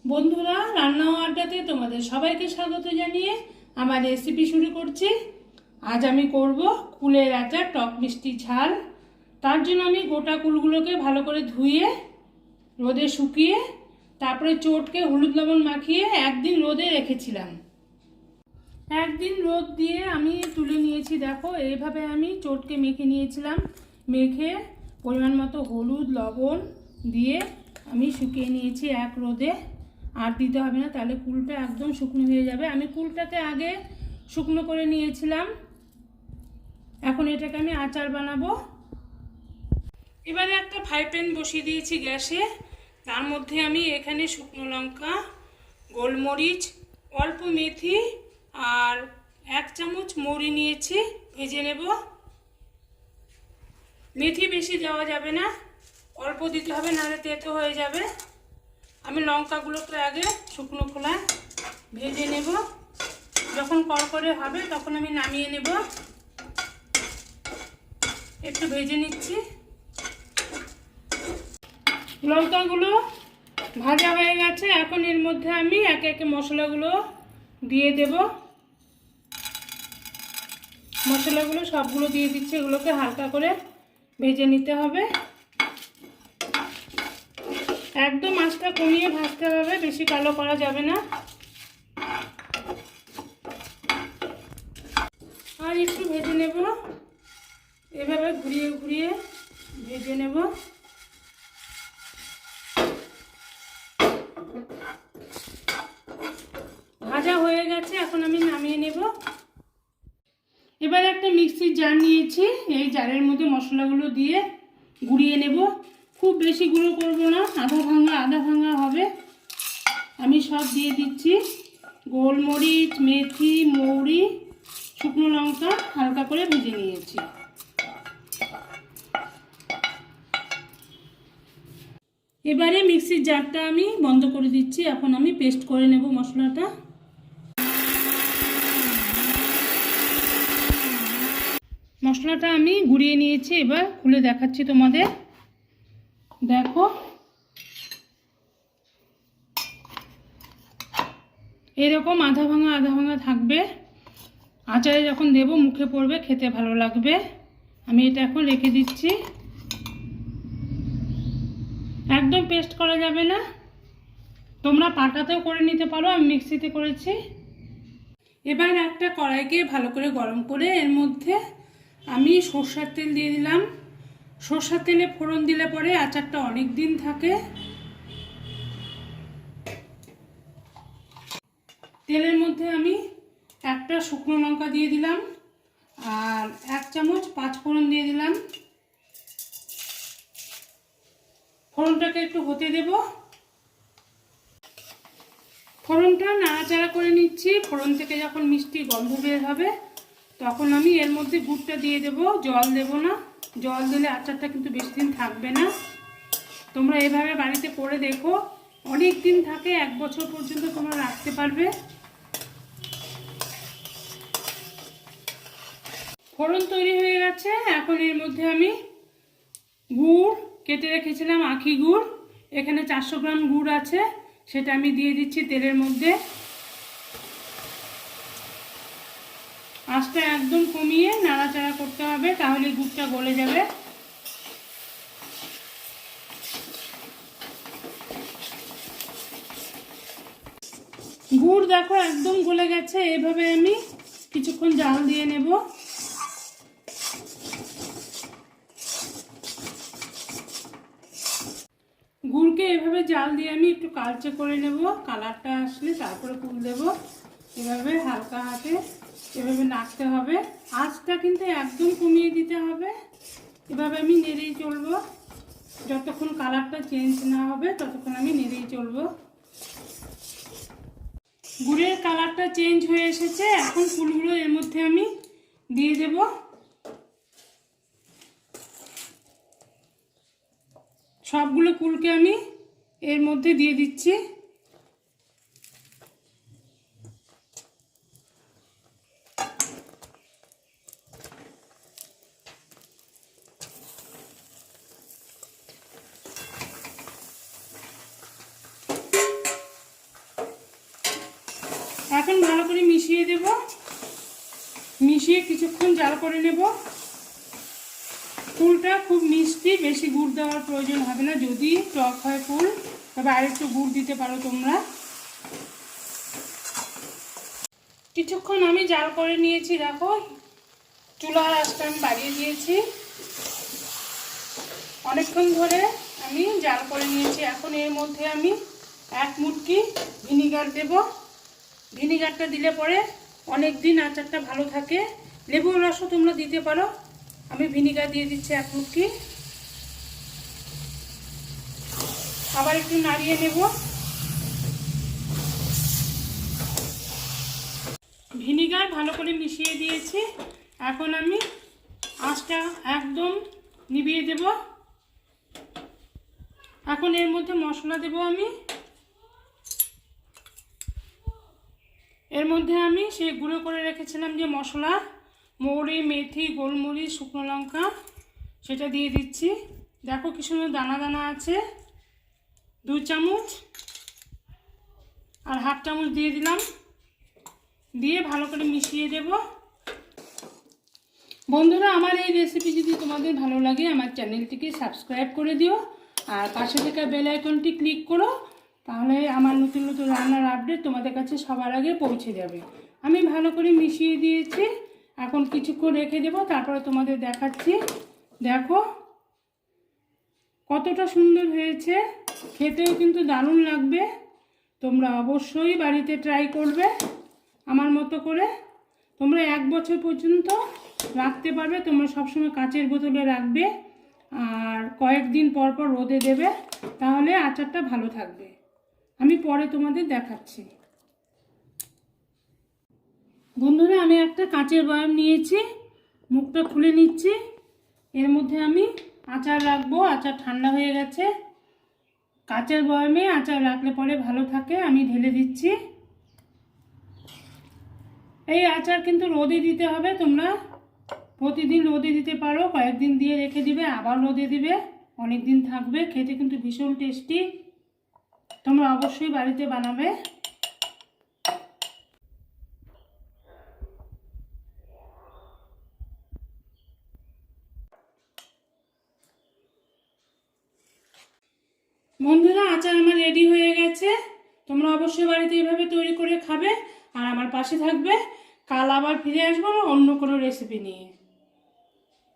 বন্ধুরা, রান্না ও আড্ডাতে তোমাদের সবাইকে স্বাগত জানিয়ে আমার রেসিপি শুরু করছি। আজ আমি করব কুলের আচার টক মিষ্টি ঝাল। তার জন্য আমি গোটা কুলগুলোকে ভালো করে ধুয়ে রোদে শুকিয়ে তারপরে চটকে হলুদ লবণ মাখিয়ে একদিন রোদে রেখেছিলাম। একদিন রোদ দিয়ে আমি তুলে নিয়েছি। দেখো, এইভাবে আমি চটকে মেখে নিয়েছিলাম। মেখে পরিমাণ মতো হলুদ লবণ দিয়ে আমি শুকিয়ে নিয়েছি এক রোদে। আর দিতে হবে না, তাহলে কুলটা একদম শুকনো হয়ে যাবে। আমি কুলটাকে আগে শুকনো করে নিয়েছিলাম। এখন এটাকে আমি আচার বানাবো। এবারে একটা ফ্রাই প্যান বসিয়ে দিয়েছি গ্যাসে। তার মধ্যে আমি এখানে শুকনো লঙ্কা, গোলমরিচ, অল্প মেথি আর 1 চামচ মৌরি নিয়েছি, ভেজে নেব। মেথি বেশি দেওয়া যাবে না, অল্প দিতে হবে, নাহলে তেতো হয়ে যাবে। আমি লঙ্কাগুলোকে আগে শুকনো খোলায় ভেজে নেব। যখন কড়কড়ে হবে তখন আমি নামিয়ে নেব। একটু ভেজে নিচ্ছি। লঙ্কাগুলো ভাজা হয়ে গেছে। এখন এর মধ্যে আমি একে একে মশলাগুলো দিয়ে দেব। মশলাগুলো সবগুলো দিয়ে দিচ্ছি। এগুলোকে হালকা করে ভেজে নিতে হবে। একদম আঁচটা কমিয়ে ভাজতে হবে, বেশি কালো করা যাবে না। আর একটু ভেজে নেব, এভাবে ঘুরিয়ে ঘুরিয়ে ভেজে নেব। ভাজা হয়ে গেছে, এখন আমি নামিয়ে নেব। এবার একটা মিক্সির জার নিয়েছি। এই জারের মধ্যে মশলাগুলো দিয়ে গুঁড়িয়ে নেব। খুব বেশি গুঁড়ো করব না, আধা ভাঙা হবে। আমি সব দিয়ে দিচ্ছি। গোলমরিচ, মেথি, মৌরি, শুকনো লঙ্কা হালকা করে ভেজে নিয়েছি। এবারে মিক্সির জারটা আমি বন্ধ করে দিচ্ছি। এখন আমি পেস্ট করে নেব মশলাটা। মশলাটা আমি গুঁড়িয়ে নিয়েছি। এবার খুলে দেখাচ্ছি তোমাদের। দেখো, এরকম আধা ভাঙা থাকবে। আচারে যখন দেবো মুখে পড়বে, খেতে ভালো লাগবে। আমি এটা এখন রেখে দিচ্ছি। একদম পেস্ট করা যাবে না, তোমরা পাটাতেও করে নিতে পারো, আমি মিক্সিতে করেছি। এবার একটা কড়াইকে ভালো করে গরম করে এর মধ্যে আমি সরষের তেল দিয়ে দিলাম। সরষের তেলে ফোড়ন দিলে পরে আচারটা অনেক দিন থাকে। তেলের মধ্যে আমি একটা শুকনো লঙ্কা দিয়ে দিলাম আর 1 চামচ 5 ফোড়ন দিয়ে দিলাম। ফোড়নটাকে একটু হতে দেব। ফোড়নটা নাড়াচাড়া করে নিচ্ছি। ফোড়ন থেকে যখন মিষ্টি গন্ধ বের হবে তখন আমি এর মধ্যে গুড়টা দিয়ে দেব। জল দেব না, জল দিলে আচারটা কিন্তু বেশি দিন থাকবে না। তোমরা এভাবে বাড়িতে করে দেখো, অনেক দিন থাকে, 1 বছর পর্যন্ত তোমরা রাখতে পারবে। ফোড়ন তৈরি হয়ে গেছে। এখন এর মধ্যে আমি গুড় কেটে রেখেছিলাম, আখি গুড়। এখানে 400 গ্রাম গুড় আছে, সেটা আমি দিয়ে দিচ্ছি তেলের মধ্যে। আঁচটা একদম কমিয়ে নাড়াচাড়া করতে হবে, তাহলে গুড়টা গলে যাবে। গুড় দেখো একদম গলে গেছে। এভাবে আমি কিছুক্ষণ জাল দিয়ে নেব। গুড়কে এভাবে জাল দিয়ে আমি একটু কালচে করে নেব। কালারটা আসলে তারপরে ফুল দেব। এভাবে হালকা হাতে এভাবে নাড়তে হবে। আঁচটা কিন্তু একদম কমিয়ে দিতে হবে। এভাবে আমি নেড়েই চলবো, যতক্ষণ কালারটা চেঞ্জ না হবে ততক্ষণ আমি নেড়েই চলবো। গুড়ের কালারটা চেঞ্জ হয়ে এসেছে। এখন ফুলগুলো এর মধ্যে আমি দিয়ে দেব। সবগুলো কুলকে আমি এর মধ্যে দিয়ে দিচ্ছি। এখন ভালো করে মিশিয়ে দেব, মিশিয়ে কিছুক্ষণ জাল করে নেব। কুলটা খুব মিষ্টি, বেশি গুড় দেওয়ার প্রয়োজন হবে না। যদি টক হয় কুল তবে আরেকটু গুড় দিতে পারো তোমরা। কিছুক্ষণ আমি জাল করে নিয়েছি, দেখো চুলার আঁচটা আমি বাড়িয়ে দিয়েছি। অনেকক্ষণ ধরে আমি জাল করে নিয়েছি। এখন এর মধ্যে আমি 1 মুটকি ভিনিগার দেব। ভিনিগারটা দিলে পরে অনেক দিন আচারটা ভালো থাকে। লেবুর রসও তোমরা দিতে পারো। আমি ভিনিগার দিয়ে দিচ্ছি 1 মুটকি। আবার একটু নাড়িয়ে নেব। ভিনিগার ভালো করে মিশিয়ে দিয়েছি। এখন আমি আঁচটা একদম নিভিয়ে দেব। এখন এর মধ্যে মশলা দেব আমি। এর মধ্যে আমি সেই গুঁড়ো করে রেখেছিলাম যে মশলা, মৌরি, মেথি, গোলমরিচ, শুকনো লঙ্কা, সেটা দিয়ে দিচ্ছি। দেখো কি সুন্দর দানা দানা আছে। 2 চামচ আর 1/2 চামচ দিয়ে দিলাম। দিয়ে ভালো করে মিশিয়ে দেব। বন্ধুরা, আমার এই রেসিপি যদি তোমাদের ভালো লাগে আমার চ্যানেলটিকে সাবস্ক্রাইব করে দিও আর পাশে থাকা বেল আইকনটি ক্লিক করো, তাহলে আমার নতুন নতুন রান্নার আপডেট তোমাদের কাছে সবার আগে পৌঁছে যাবে। আমি ভালো করে মিশিয়ে দিয়েছি। এখন কিছুক্ষণ রেখে দেবো, তারপরে তোমাদের দেখাচ্ছি। দেখো কতটা সুন্দর হয়েছে, খেতেও কিন্তু দারুণ লাগবে। তোমরা অবশ্যই বাড়িতে ট্রাই করবে আমার মতো করে। তোমরা 1 বছর পর্যন্ত রাখতে পারবে। তোমরা সবসময় কাচের বোতলে রাখবে আর কয়েকদিন পর পর রোদে দেবে, তাহলে আচারটা ভালো থাকবে। আমি পরে তোমাদের দেখাচ্ছি। বন্ধুরা, আমি একটা কাচের বয়াম নিয়েছি, মুখটা খুলে নিচ্ছি। এর মধ্যে আমি আচার রাখবো। আচার ঠান্ডা হয়ে গেছে। কাচের বয়ামে আচার রাখলে পরে ভালো থাকে। আমি ঢেলে দিচ্ছি। এই আচার কিন্তু রোদে দিতে হবে। তোমরা প্রতিদিন রোদে দিতে পারো, কয়েকদিন দিয়ে রেখে দিবে, আবার রোদে দিবে, অনেক দিন থাকবে। খেতে কিন্তু ভীষণ টেস্টি। তোমরা অবশ্যই বাড়িতে বানাবে। বন্ধুরা, আচার আমার রেডি হয়ে গেছে। তোমরা অবশ্যই বাড়িতে এইভাবে তৈরি করে খাবে আর আমার পাশে থাকবে। কাল আবার ফিরে আসবো অন্য কোনো রেসিপি নিয়ে।